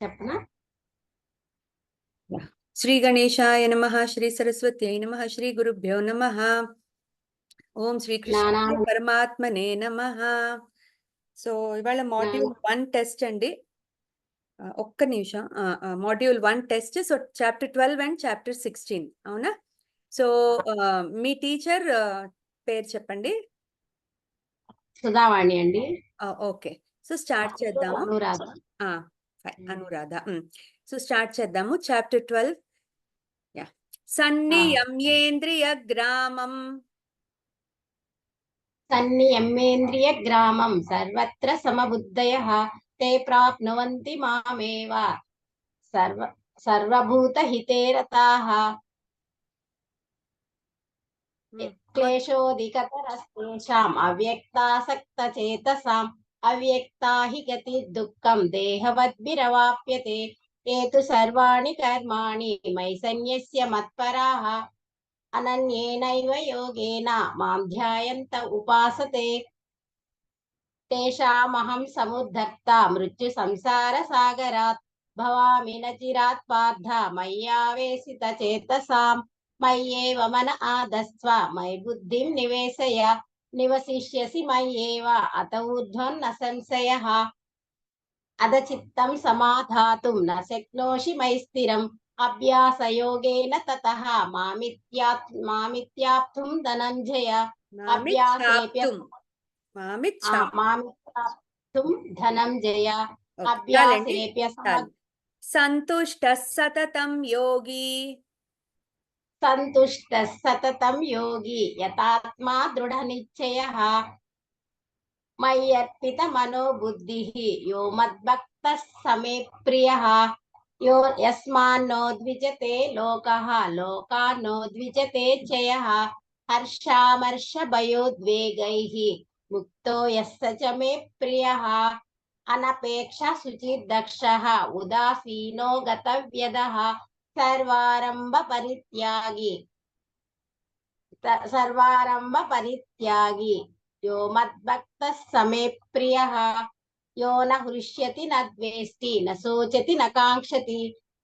చెప్పనా? శ్రీ గణేశాయ నమః, శ్రీ సరస్వత్యై నమః, శ్రీ గురుభ్యో నమః. ఓం శ్రీ కృష్ణ పరమాత్మనే నమః. సో ఇవాళ మాడ్యూల్ 1 టెస్ట్ అండి. ఒక్క నిమిషం. Module 1 test. So chapter 12 and chapter 16 అవునా? సో మీ టీచర్ పేరు చెప్పండి. సుధావాణి అండి. ఓకే, సో స్టార్ట్ చేద్దాము. అనురాధ. అనురాధ. సో స్టార్ట్ చేద్దాము. చాప్టర్ 12. సన్నియమ్యేంద్రియ గ్రామం సన్నియమ్యేంద్రియ గ్రామం సర్వత్ర సమబుద్ధయః తే ప్రాప్నువంతి మామేవ సర్వభూతహితే రతాః. క్లేశోధికతరస్తేషాం అవ్యక్తాసక్తచేతసాం అవ్యక్తా హి గతి దుఃఖం దేహవద్భిరవాప్యతే. ఏ తు సర్వాణి కర్మాణి మయి సన్యస్య మత్పరాః అనన్యేనైవ యోగేన మాం ధ్యాయంత ఉపాసతే. తేషామహం సముద్ధర్త మృత్యు సంసార సాగరాత్ భవామి న చిరాత్ పార్థ మయ్యావేశిత చేతసాం. మయ్యేవ మన ఆదస్వ మయి బుద్ధిం నివేశయ నివసిష్యసి మయ్యేవ అత ఊర్ధ్వం న సంశయః. అదచిత్తం సమాధాతుం న శక్నోషి మయి స్థిరం అభ్యాసయోగేన తతః మామిత్యాప్తుం ధనంజయ. మామిత్యాప్తుం ధనంజయ అభ్యాసేప్య సంతుష్టః సతతం యోగి. సంతుష్టః సతతం యోగి యతాత్మా దృఢ నిశ్చయః. మయ్యర్పిత మనోబుద్ధిః యో మద్భక్తః సమే ప్రియః. యో యస్మాన్నో ద్విజతే లోకః లోకాన్నో ద్విజతే చయః. హర్షామర్ష భయోద్వేగైః ముక్తో యస్స చ మే ప్రియః. అనపేక్ష శుచిర్దక్షః ఉదాసీనో గతవ్యదః. సర్వారంభ పరిత్యాగి యో మద్భక్తః సమే ప్రియః. యో న హృష్యతి న ద్వేష్టి న శోచతి న కాంక్షతి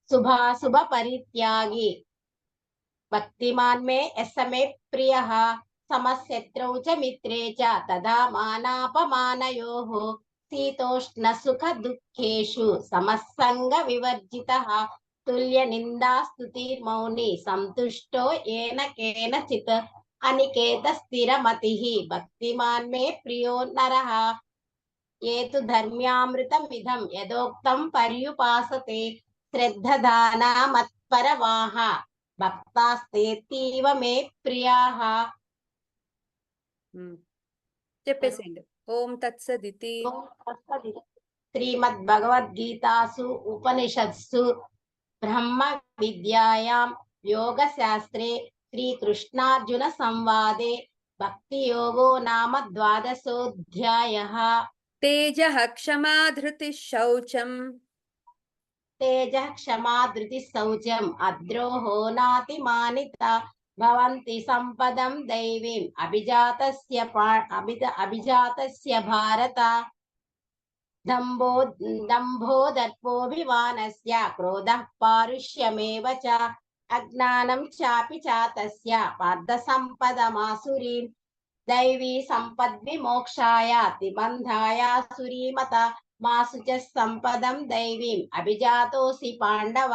శుభాశుభ పరిత్యాగి భక్తిమాన్ మే యస్స మే ప్రియః. సమశత్రౌ చ మిత్రే చ తదా మానాపమానయోః. శీతోష్ణ సుఖ దుఃఖేషు సమస్సంగ వివర్జితః. తుల్య నిందా స్తుతిర్మౌని సంతుష్టో ఏన కేనచిత్. అనికేత స్థిరమతిః భక్తిమాన్ మే ప్రియో నరః. ఏ తు ధర్మ్యామృతమిదం యదోక్తం పర్యుపాసతే. శ్రద్ధదానా మత్పరమాః భక్తాస్తేతీవ మే ప్రియాః. చెప్పేసేయండి. ఓం తత్సదితి. శ్రీమద్భగవద్గీతాసు ఉపనిషత్సు బ్రహ్మ విద్యాయాం యోగ శాస్త్రే శ్రీకృష్ణార్జున సంవాదే భక్తి యోగో నామ ద్వాదశోऽధ్యాయః. తేజః క్షమా ధృతిః శౌచం. తేజః క్షమా ధృతిః శౌచం అద్రోహో నాతిమానిత. భవంతి సంపదం దైవీం అభిజాతస్య భారత. దంభో దర్పోభిమానస్య క్రోధః పారుష్యమేవ చ. అజ్ఞానం చాపి చాతస్య పార్థ సంపదమాసురీం. దైవీ సంపద్విమోక్షాయ తిబంధాయ సురీమత. మాసు చ సంపదం దైవీం అభిజాతోసి పాండవ.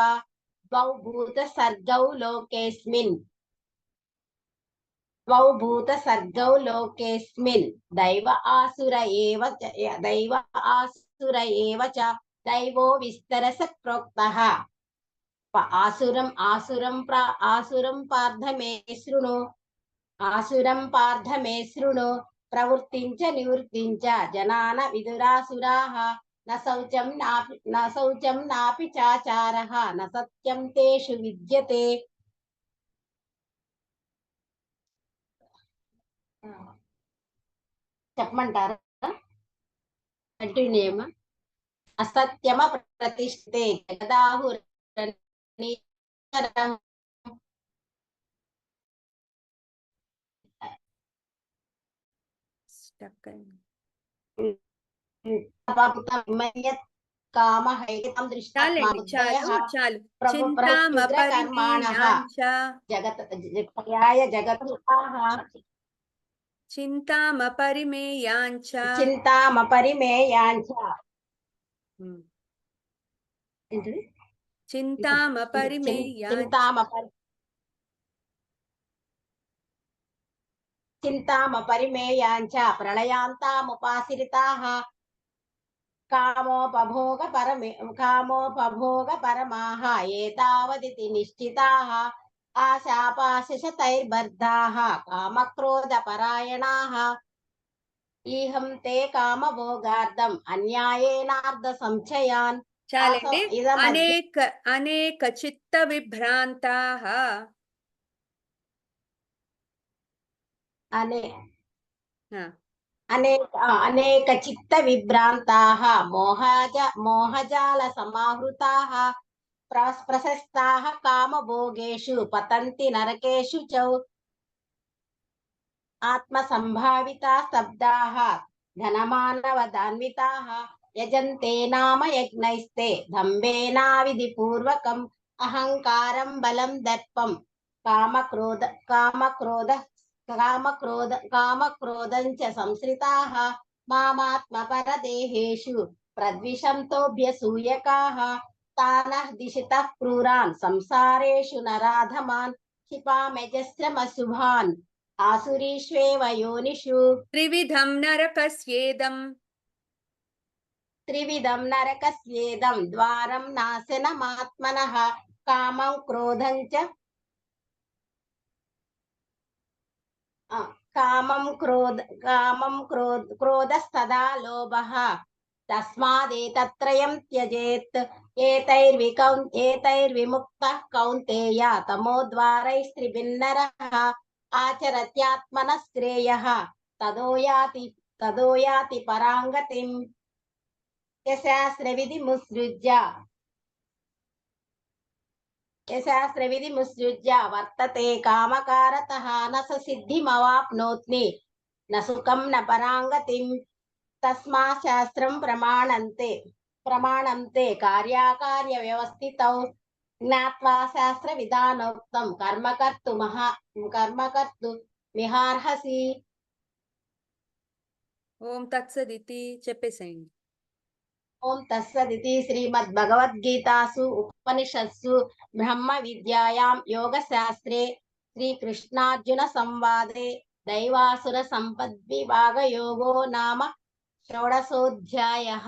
ద్వౌ భూత సర్గౌ లోకేస్మిన్ దైవ ఆసుర ఏవ చ. దైవో విస్తరస ప్రోక్తః. ఆసురం పార్థ మే శృణు. ప్రవృత్తించ నివృత్తించ జనాన విదురాసురాః. న శౌచం నాపి చాచారః న సత్యం తేషు విద్యతే. చెప్పమంటారా? కంటిన్యూ. అసత్యమ ప్రతిష్ఠితే జగదాహురనీశ్వరం. కామహైతం దృష్టాత్మా చాలండి, బుద్ధయః చాలు. ప్రవృత్యుగ్రకర్మాణః చింతామపరిమేయాञ्च జగత్యాయ జగద్రూపాః చింతామపరిమేయాञ्च చింతామపరిమేయాञ्చ ఏంటిది చింతామపరిమేయాञ्च చింతామపరిమేయాञ्च ప్రళయాంతాముపాశ్రితాః కామోపభోగపరమాः ఏతావదితి నిశ్చితాः ఆశాపాశశతైర్బద్ధాः కామక్రోధపరాయణాः ఈహం తే కామభోగార్థం అన్యాయేనార్థ సంశయాన్. చాలండి. అనేక చిత్త విభ్రాంతాః అనేక చిత్త విభ్రాంతాః మోహజాల సమాహృతాః ప్రశస్తాః కామభోగేషు పతంతి నరకేషు చ ఆత్మసంభావితా స్తబ్దాః ధనమానవదాన్వితాః యజంతే నామ యజ్ఞైస్తే దంభేనావిధిపూర్వకం అహంకారం బలం దర్పం కామక్రోధంచ సంశ్రితాః మామాత్మపరదేహేషు ప్రద్విషంతోభ్యసూయకాః తానః దిశితః క్రూరాన్ సంసారేషు నరాధమాన్ క్షిపామ్యజస్రమశుభాన్ ఆసురీష్వేవ యోనిషు. త్రివిధం నరకస్యేదం ద్వారం నాశనమాత్మనః కామం క్రోధస్తదా లోభః తస్మాదేతత్రయం త్యజేత్. ఏతైర్విముక్తః కౌంతేయ తమోద్వారైస్త్రిభిన్నరః ఆచరత్యాత్మనః శ్రేయః తదోయాతి పరాంగతిం. యశాస్త్రవిధిముత్సృజ్య వర్తతే కామకారతః న స సిద్ధిమవాప్నోత్ని న సుఖం న పరాంగతిం. తస్మాత్ శాస్త్రం ప్రమాణంతే కార్యాకార్య వ్యవస్థితౌ జ్ఞాత్వా శాస్త్ర విధానోక్తం కర్మకర్తు మిహార్హసి. ఓం తత్సదితి చెప్పేసేయండి. ఓం తత్సదితి శ్రీమద్భగవద్గీతాసు ఉపనిషత్సు బ్రహ్మ విద్యాయాం యోగశాస్త్రే శ్రీకృష్ణార్జున సంవాదే దైవాసుర సంపద్విభాగ యోగో నామ షోడశోధ్యాయః.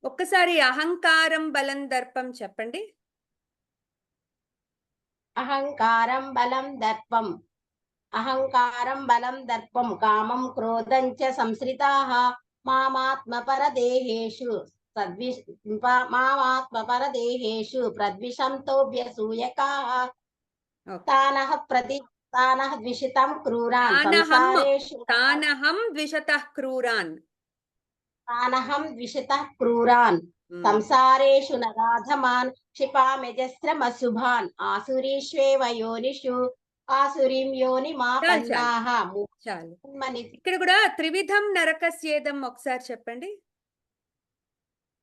ఒక్కసారి అహంకారం బలం దర్పం చెప్పండి. అహంకారం బలం దర్పం కామం క్రోధం చ సంశ్రితాః మామాత్మపరదేహేషు ప్రద్విషంతోభ్యసూయకాః తానః ద్విషితం క్రూరాన్ సంసారేషు నరాధమాన్ క్షిపామ్యజస్రమశుభాన్ ఆసురీష్వేవ యోనిషు ఆసురీం యోనిమాపన్నాః. ఇక్కడ కూడా త్రివిధం నరకస్యేదం ఒకసారి చెప్పండి.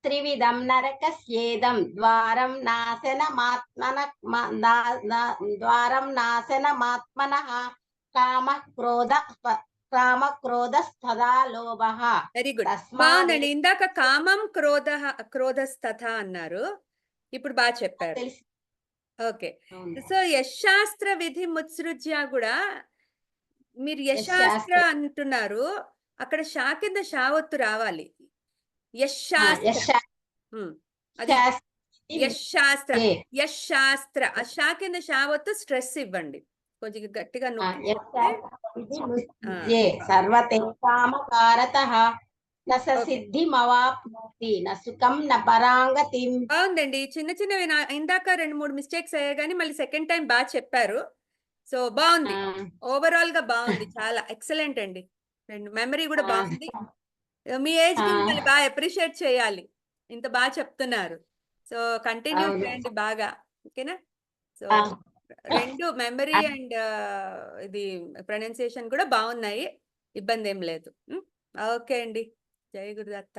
త్రివిధం నరకస్యేదం ద్వారం నాశనమాత్మనః కామక్రోధస్తథా లోభః. వెరీ గుడ్, బాగుందండి. ఇందాక కామం క్రోధస్తథ అన్నారు, ఇప్పుడు బాగా చెప్పారు. ఓకే, సో యశాస్త్ర విధి ముత్సృజ్య కూడా మీరు యశాస్త్ర అంటున్నారు, అక్కడ షా కింద షావత్తు రావాలి. యశాస్త్ర ఆ షా కింద షావత్తు స్ట్రెస్ ఇవ్వండి, కొంచెం గట్టిగా సర్వతే కామకారతః న స సిద్ధిమవాప్నోతి న సుఖం న పరాంగతిం. బాగుందండి. చిన్న చిన్నవి ఇందాక 2-3 మిస్టేక్స్ అయ్యాయి, కానీ మళ్ళీ సెకండ్ టైం బాగా చెప్పారు. సో బాగుంది, ఓవరాల్ గా బాగుంది, చాలా ఎక్సలెంట్ అండి. మెమరీ కూడా బాగుంది. మీ ఏజ్ కి మిమ్మల్ని బాగా అప్రిషియేట్ చేయాలి, ఇంత బాగా చెప్తున్నారు. సో కంటిన్యూ చేయండి బాగా, ఓకేనా? సో రెండు మెమరీ అండ్ ఇది ప్రొనౌన్సియేషన్ కూడా బాగున్నాయి, ఇబ్బంది ఏం లేదు. ఓకే అండి, జై గురుదత్త.